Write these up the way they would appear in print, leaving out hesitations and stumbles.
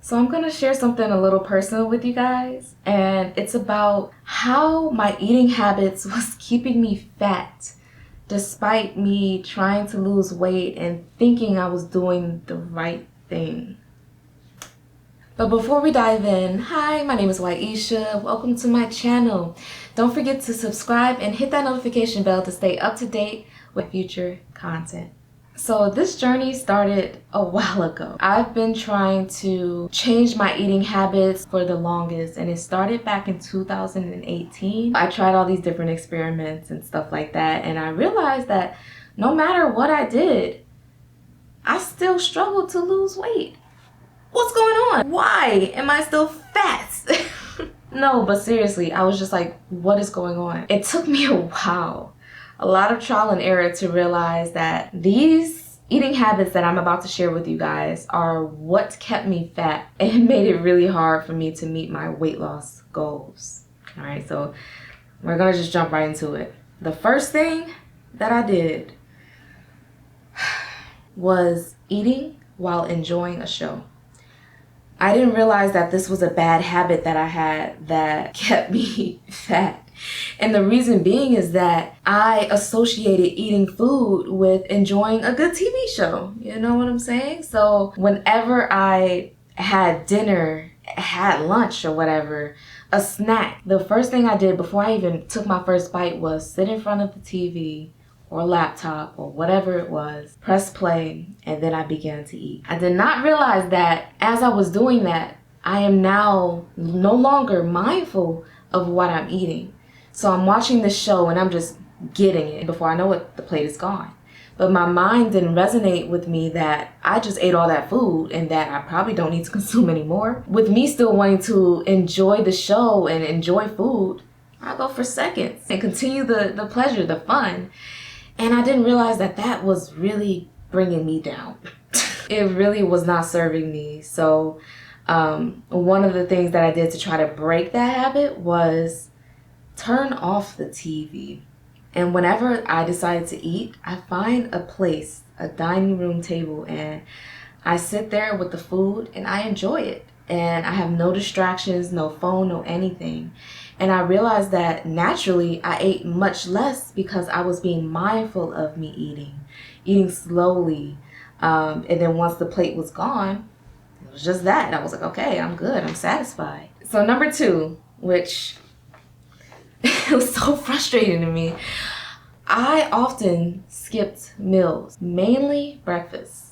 So I'm going to share something a little personal with you guys, and it's about how my eating habits was keeping me fat despite me trying to lose weight and thinking I was doing the right thing. But before we dive in, hi, my name is Waisha. Welcome to my channel. Don't forget to subscribe and hit that notification bell to stay up to date with future content. So this journey started a while ago. I've been trying to change my eating habits for the longest, and it started back in 2018. I tried all these different experiments and stuff like that, and I realized that no matter what I did, I still struggled to lose weight. What's going on? Why am I still fat? No, but seriously, I was just like, what is going on? It took me a while. A lot of trial and error to realize that these eating habits that I'm about to share with you guys are what kept me fat and made it really hard for me to meet my weight loss goals. All right, so we're gonna just jump right into it. The first thing that I did was eating while enjoying a show. I didn't realize that this was a bad habit that I had that kept me fat. And the reason being is that I associated eating food with enjoying a good TV show. You know what I'm saying? So whenever I had dinner, had lunch or whatever, a snack, the first thing I did before I even took my first bite was sit in front of the TV or laptop or whatever it was, press play, and then I began to eat. I did not realize that as I was doing that, I am now no longer mindful of what I'm eating. So I'm watching this show and I'm just getting it before I know it, the plate is gone. But my mind didn't resonate with me that I just ate all that food and that I probably don't need to consume anymore. With me still wanting to enjoy the show and enjoy food, I go for seconds and continue the pleasure, the fun. And I didn't realize that that was really bringing me down. It really was not serving me. So one of the things that I did to try to break that habit was turn off the TV. And whenever I decide to eat, I find a place, a dining room table, and I sit there with the food and I enjoy it. And I have no distractions, no phone, no anything. And I realized that naturally I ate much less because I was being mindful of me eating slowly. And then once the plate was gone, it was just that. I was like, okay, I'm good, I'm satisfied. So number two, which it was so frustrating to me, I often skipped meals, mainly breakfast.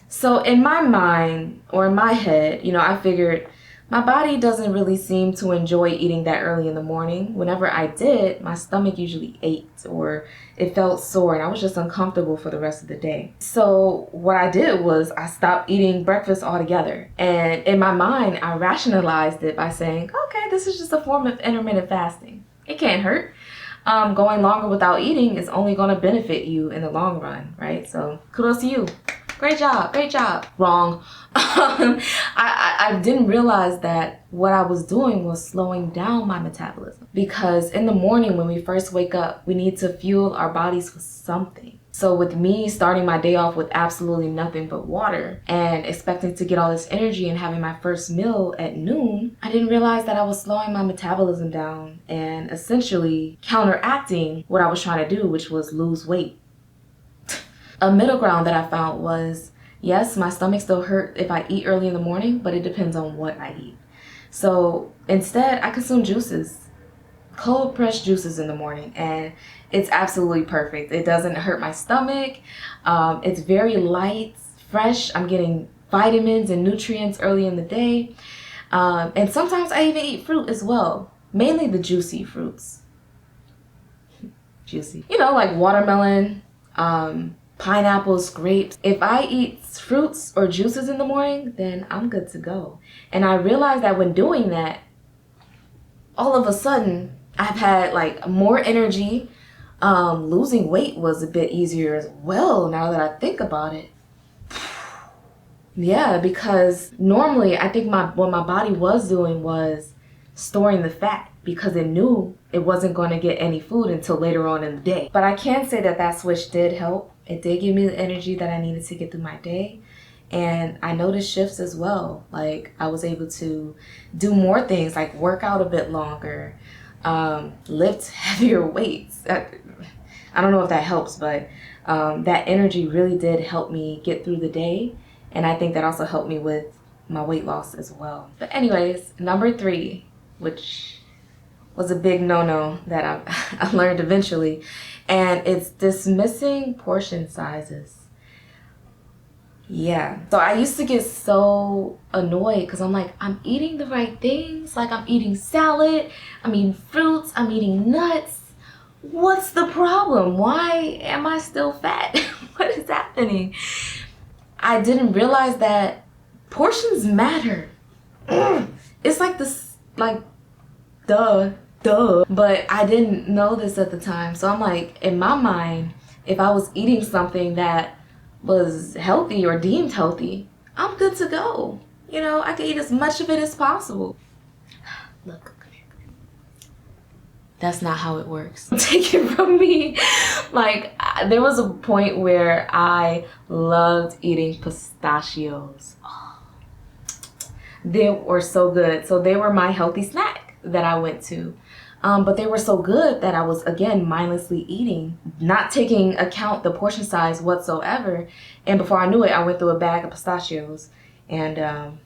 So in my mind or in my head, I figured my body doesn't really seem to enjoy eating that early in the morning. Whenever I did, my stomach usually ached or it felt sore and I was just uncomfortable for the rest of the day. So what I did was I stopped eating breakfast altogether. And in my mind, I rationalized it by saying, okay, this is just a form of intermittent fasting. It can't hurt. Going longer without eating is only going to benefit you in the long run, right? So kudos to you. Great job, great job. Wrong. I didn't realize that what I was doing was slowing down my metabolism. Because in the morning when we first wake up, we need to fuel our bodies with something. So with me starting my day off with absolutely nothing but water and expecting to get all this energy and having my first meal at noon, I didn't realize that I was slowing my metabolism down and essentially counteracting what I was trying to do, which was lose weight. A middle ground that I found was, yes, my stomach still hurt if I eat early in the morning, but it depends on what I eat. So instead, I consume juices, cold pressed juices in the morning, and it's absolutely perfect. It doesn't hurt my stomach. It's very light, fresh. I'm getting vitamins and nutrients early in the day. And sometimes I even eat fruit as well, mainly the juicy fruits. Juicy. Like watermelon, pineapples, grapes. If I eat fruits or juices in the morning, then I'm good to go. And I realized that when doing that, all of a sudden, I've had like more energy. Losing weight was a bit easier as well now that I think about it. Yeah, because normally I think what my body was doing was storing the fat because it knew it wasn't going to get any food until later on in the day. But I can say that switch did help. It did give me the energy that I needed to get through my day. And I noticed shifts as well. Like I was able to do more things, like work out a bit longer, lift heavier weights. I don't know if that helps, but that energy really did help me get through the day. And I think that also helped me with my weight loss as well. But anyways, number 3, which was a big no-no that I learned eventually, and it's dismissing portion sizes. Yeah, so I used to get so annoyed because I'm like, I'm eating the right things. Like I'm eating salad, I'm eating fruits, I'm eating nuts. What's the problem? Why am I still fat? What is happening? I didn't realize that portions matter. It's like this, like, duh. But I didn't know this at the time. So I'm like, in my mind, if I was eating something that was healthy or deemed healthy, I'm good to go. You know, I can eat as much of it as possible. Look. That's not how it works. Take it from me. Like, there was a point where I loved eating pistachios. Oh, they were so good. So they were my healthy snack that I went to. But they were so good that I was, again, mindlessly eating, not taking account the portion size whatsoever. And before I knew it, I went through a bag of pistachios. And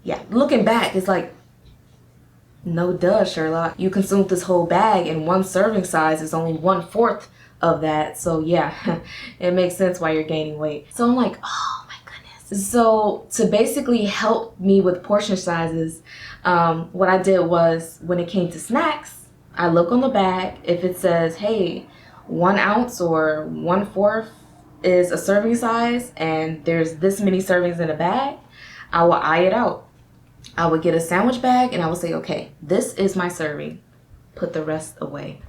yeah, looking back, it's like, no duh, Sherlock. You consumed this whole bag and one serving size is only 1/4 of that. So yeah, it makes sense why you're gaining weight. So I'm like, oh my goodness. So to basically help me with portion sizes, what I did was when it came to snacks, I look on the bag. If it says, hey, 1 ounce or 1/4 is a serving size and there's this many servings in a bag, I will eye it out. I would get a sandwich bag and I would say, okay, this is my serving. Put the rest away,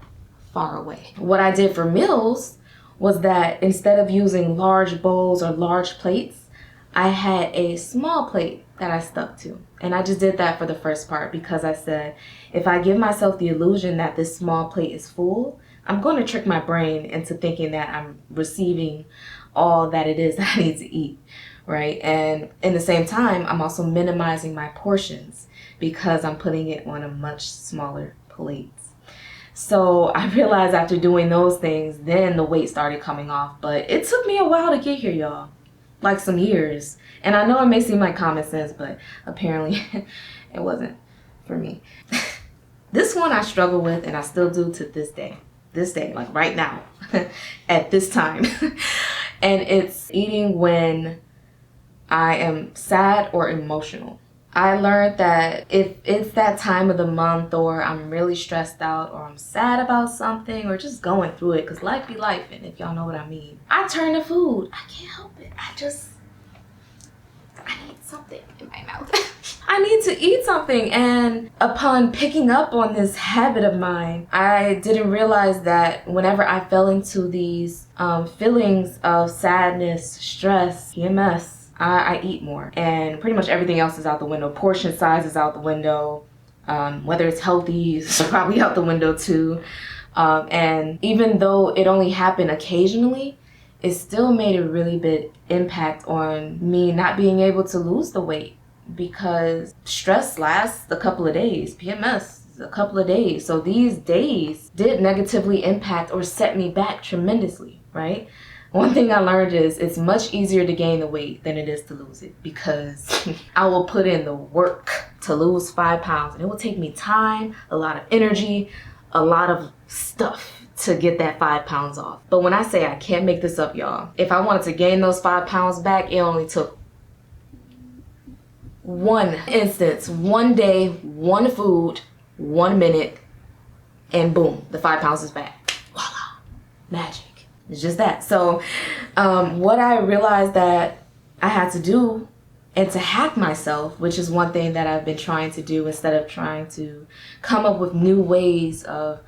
far away. What I did for meals was that instead of using large bowls or large plates, I had a small plate that I stuck to. And I just did that for the first part because I said, if I give myself the illusion that this small plate is full, I'm going to trick my brain into thinking that I'm receiving all that it is that I need to eat. Right? And in the same time, I'm also minimizing my portions because I'm putting it on a much smaller plate. So I realized after doing those things, then the weight started coming off. But it took me a while to get here, y'all. Like some years. And I know it may seem like common sense, but apparently it wasn't for me. This one I struggle with and I still do to this day. This day, like right now, at this time. And it's eating when I am sad or emotional. I learned that if it's that time of the month or I'm really stressed out or I'm sad about something or just going through it, because life be life, and if y'all know what I mean, I turn to food. I can't help it. I need something in my mouth. I need to eat something. And upon picking up on this habit of mine, I didn't realize that whenever I fell into these feelings of sadness, stress, PMS, I eat more, and pretty much everything else is out the window. Portion size is out the window. Whether it's healthy is probably out the window too. And even though it only happened occasionally, it still made a really big impact on me not being able to lose the weight because stress lasts a couple of days. PMS is a couple of days. So these days did negatively impact or set me back tremendously, right? One thing I learned is it's much easier to gain the weight than it is to lose it because I will put in the work to lose 5 pounds. And it will take me time, a lot of energy, a lot of stuff to get that 5 pounds off. But when I say I can't make this up, y'all, if I wanted to gain those 5 pounds back, it only took one instance, one day, one food, 1 minute, and boom, the 5 pounds is back. Voila, magic. It's just that. So what I realized that I had to do and to hack myself, which is one thing that I've been trying to do instead of trying to come up with new ways of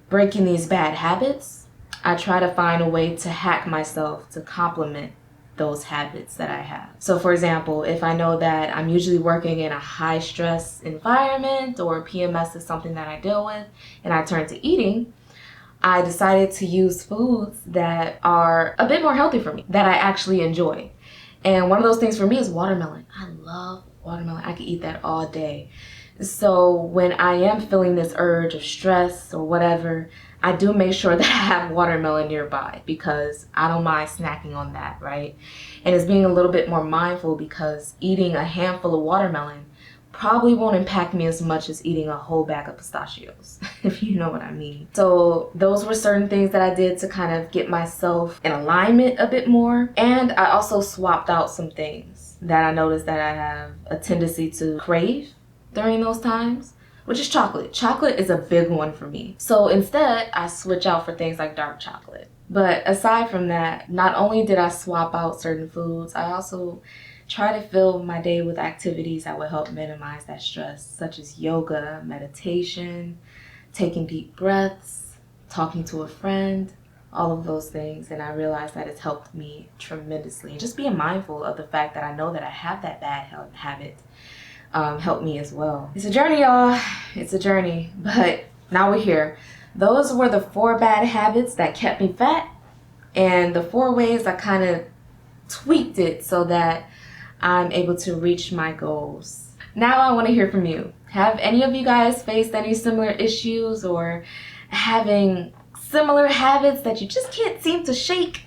breaking these bad habits, I try to find a way to hack myself to complement those habits that I have. So for example, if I know that I'm usually working in a high stress environment or PMS is something that I deal with and I turn to eating, I decided to use foods that are a bit more healthy for me, that I actually enjoy. And one of those things for me is watermelon. I love watermelon. I could eat that all day. So when I am feeling this urge of stress or whatever, I do make sure that I have watermelon nearby because I don't mind snacking on that, right? And it's being a little bit more mindful because eating a handful of watermelon probably won't impact me as much as eating a whole bag of pistachios, if you know what I mean. So those were certain things that I did to kind of get myself in alignment a bit more. And I also swapped out some things that I noticed that I have a tendency to crave during those times, which is chocolate. Chocolate is a big one for me. So instead, I switch out for things like dark chocolate. But aside from that, not only did I swap out certain foods, I also try to fill my day with activities that would help minimize that stress, such as yoga, meditation, taking deep breaths, talking to a friend, all of those things. And I realized that it's helped me tremendously. Just being mindful of the fact that I know that I have that bad health habit helped me as well. It's a journey, y'all. It's a journey, but now we're here. Those were the 4 bad habits that kept me fat, and the 4 ways I kind of tweaked it so that I'm able to reach my goals. Now I want to hear from you. Have any of you guys faced any similar issues or having similar habits that you just can't seem to shake?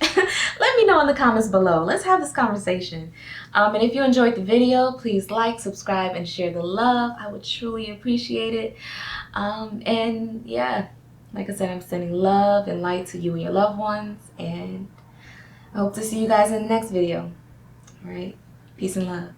Let me know in the comments below. Let's have this conversation. And if you enjoyed the video, please like, subscribe, and share the love. I would truly appreciate it. And yeah, like I said, I'm sending love and light to you and your loved ones. And I hope to see you guys in the next video. All right. Peace and love.